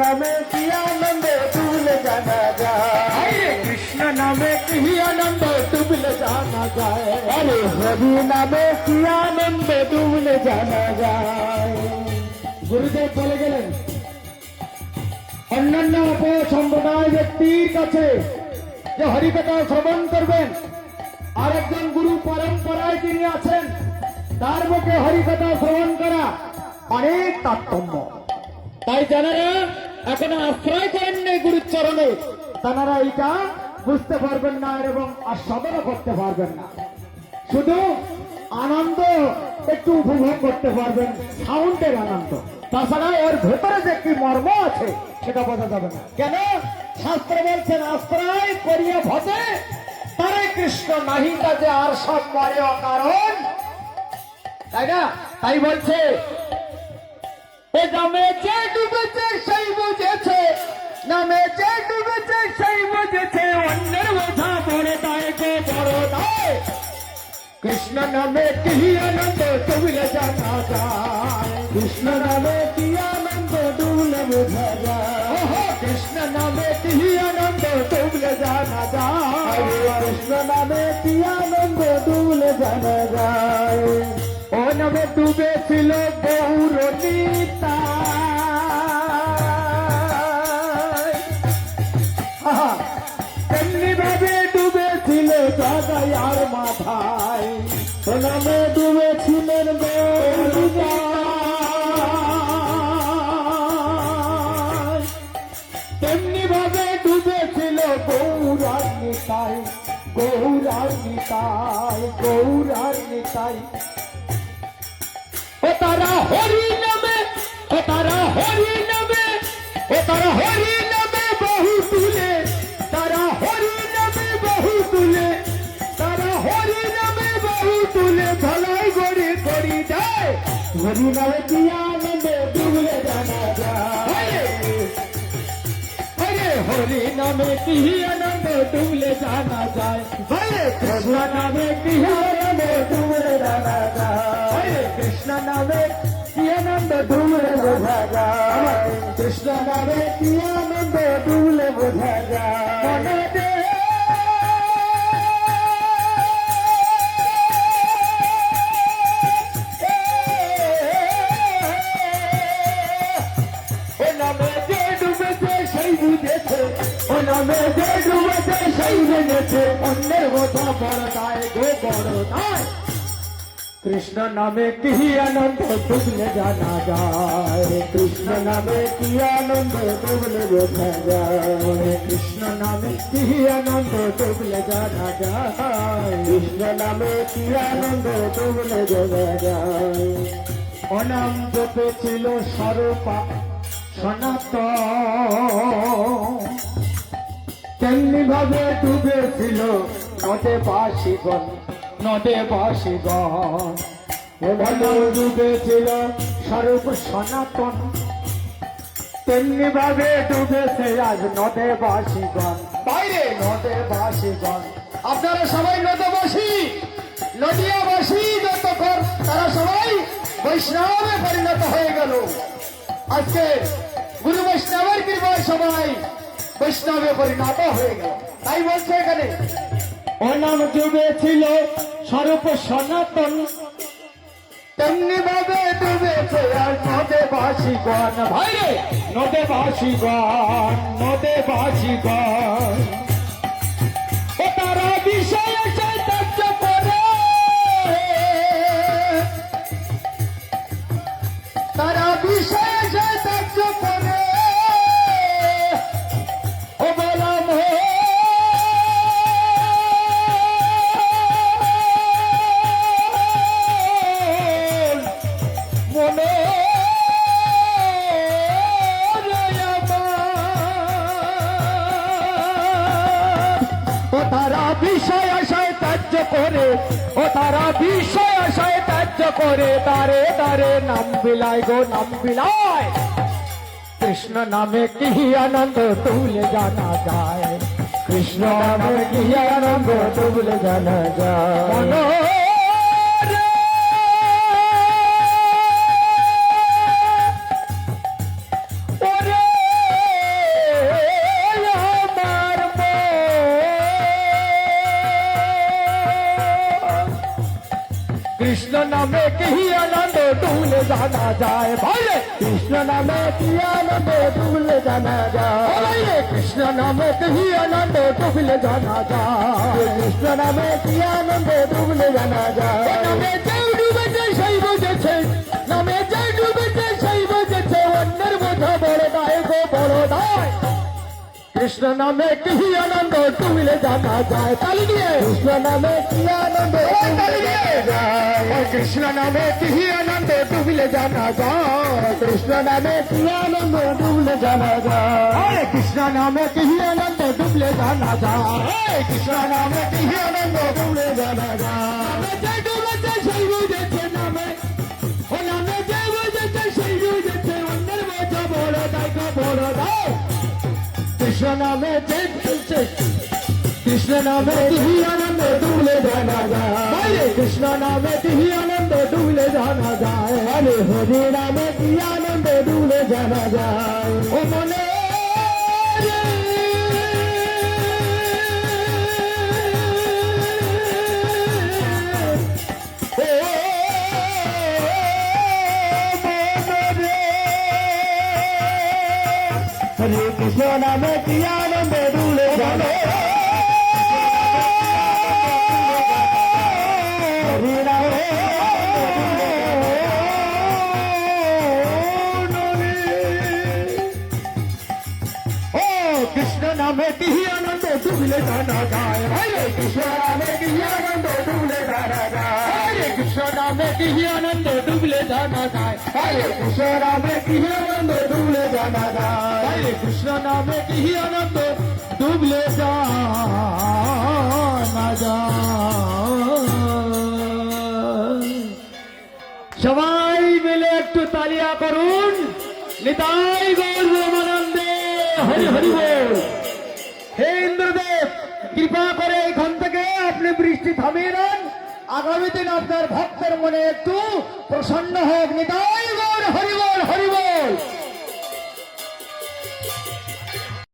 नामे की आनंद डूबले जाना जाए, कृष्ण नामे की आनंद डूबले जाना जाए, अरे हरि नामे की आनंद डूबले जाना जाए। গুরুদেব বলে গেলেন অন্যান্য অপসম্প্রদায় ব্যক্তির কাছে যে হরিকথা শ্রবণ করবেন, আরেকজন গুরু পরম্পরায় যিনি আছেন তার মুখে হরিকথা শ্রবণ করা অনেক তারতম্য। তাই যারা এখন আশ্রয় করেন নেই গুরুর চরণে, তারা এইটা বুঝতে পারবেন না এবং আস্বাদনও করতে পারবেন না। শুধু আনন্দ একটু উপভোগ করতে পারবেন, সাউন্ডের আনন্দ। তাছাড়া ওর ভেতরে যে কি মর্ম আছে সেটা বোঝা যাবে না। কেন? শাস্ত্র বলছেন আশ্রয় করিয়া ভজে তারে কৃষ্ণ নাহি কাজে আর সব মরে অকারণ, তাই না? তাই বলছে এ নামে যে ডুবেছে সেই বুঝেছে, নামে যে ডুবেছে সেই বুঝেছে, অন্যের বোঝা পড়ে তাই গো বড় নয়। কৃষ্ণ নামে কি আনন্দ ডুবলে জানা যায়, कृष्ण नामे की आनंद डूबले बुझा जाए, কৃষ্ণ নামে কি আনন্দ ডুবলে জানা যায়, कृष्ण नामे की आनंद डूबले जाना जाए। ও নামে ডুবেছিল গৌরনীতা, তেমনি ভাবে ডুবেছিল জগায়ার মাথায়, ও নামে ডুবেছিলেন গৌরনীতা, তেমনি ভাবে ডুবেছিল গৌরার নিতাই, গৌরার নিতাই, গৌরার নিতাই। ও তারা হরি নামে, ও তারা হরি নামে, ও তারা হরি নামে বহু তুলে, তারা হরি নামে বহু তুলে, তারা হরি নামে বহু তুলে ধলাই গড়ি করি যায়। हरि नामे की आनंद डूबले जाना जाए, अरे हरि नामे की आनंद डूबले जाना जाए, हरे कृष्ण नामे की आनंद डूबले जाना जाए, अरे कृष्ण नामे की आनंद डूबले बुझा जाए, कृष्ण नामे की आनंद डूबले बुझा जाए। मने दे ও নামে যে ডুবেছে সেই বুঝেছে, ও নামে যে ডুবেছে সেই বুঝেছে, অন্যের বোঝা বড় দায় গো বড় দায়। কৃষ্ণ নামে কি আনন্দ ডুবলে জানা যায়, कृष्ण नामे की आनंद डूबले बुझा जाए, কৃষ্ণ নামে কি আনন্দ ডুবলে জানা যায়, कृष्ण नामे की आनंद डूबले बुझा जाए। অনাম জপে ছিল স্বরূপা সনাতন, তেমনি ভাবে ডুবেছিল নদে বাসিগণ, নদে বাসিগণ। অনাম ডুবেছিল স্বরূপ সনাতন, তেমনি ভাবে ডুবেছে আজ নদে বাসিগণ, বাইরে নদে বাসিগণ। আপনারা সবাই নদীবাসী, নদিয়াবাসী যতক্ষণ তারা সবাই বৈষ্ণবে পরিণত হয়ে গেল। আজকে গুরু বৈষ্ণবের কৃপায় সবাই বৈষ্ণবে পরিণত হয়ে গেল। তাই বলছে এখানে অনাম যুগে ছিল স্বরূপ সনাতন, তেমনি ভাবে ডুবেছে আর নদে বাসিগণ, ভাইরে নদে বাসিগণ, নদে বাসিগণ। ও তারা বিষয় চৈতন্য করে, তারা বিষয় চৈতন্য করে, ও বলম মনে ও তারা বিষয় আশায় ত্যায্য করে, ও তারা বিষয় আশায় ত্যায্য করে, তারে তারে নাম বিলায় গো নাম বিলায়। কৃষ্ণ নামে কি আনন্দ তুলে জানা যায়, कृष्ण नामे की आनंद डूबले जाना जाए। ওরে কৃষ্ণ নামে কি আনন্দ ডুবলে জানা যায় ভাই রে। কৃষ্ণ নামে কি আনন্দ ডুবলে জানা যায় ভাই রে, কৃষ্ণ নামে কি আনন্দ ডুবলে জানা যায়। কৃষ্ণ নামে কি আনন্দ ডুবলে জানা যায় নামে যে ডুবেছে সেই বুঝেছে, নামে যে ডুবেছে সেই বুঝেছে, অন্যের বোঝা বড় দায় গো বড় দায়। কৃষ্ণ নামে কি আনন্দ ডুবলে জানা যায়। তালি দিয়ে কৃষ্ণ নামে কি আনন্দ তালি দিয়ে কৃষ্ণ নামে কি আনন্দ ডুবলে জানা যায়। কৃষ্ণ নামে কি আনন্দ ডুবলে জানা যায় হরে কৃষ্ণ নামে কি আনন্দ ডুবলে জানা যায়। কৃষ্ণ নামে কি আনন্দ ডুবলে জানা যায় নামে যে ডুবেছে সেই বুঝেছে, নামে ও নামে যে বুঝেছে সেই বুঝেছে, অন্যের বোঝা বড় দায় গো বড় দায়। কৃষ্ণ নামে যে চলছে, কৃষ্ণ নামে কি আনন্দ ডুবলে জানা যায়। কৃষ্ণ নামে কি আনন্দ ডুবলে জানা যায়। আরে হরি নামে কি আনন্দ ডুবলে জানা যায় ও মনে হরে কৃষ্ণ নামে কি আনন্দ ডুবলে জানা যায় হরি নামে ও কৃষ্ণ নামে কি আনন্দ ডুবলে জানা যায়। হরে কৃষ্ণ নামে কি আনন্দ ডুবলে জানা যায় হরে কৃষ্ণ নামে কি আনন্দ ডুবলে জানা যায়। হরে কৃষ্ণ নামে কি আনন্দ ডুবলে জানা যায় হরে কৃষ্ণ নামে কি আনন্দ ডুবলে জানা যায়। সবাই মিলে একটু তালিয়া করুন। নিতাই গৌর প্রেমানন্দে হরি হরি বল। হে ইন্দ্রদেব, কৃপা করে এখান থেকে আপনি বৃষ্টি থামিয়ে দেন। আগামী দিন আপনার ভক্তের মনে একটু প্রসন্ন হোক। নিতাই গৌর হরি বল হরি বল।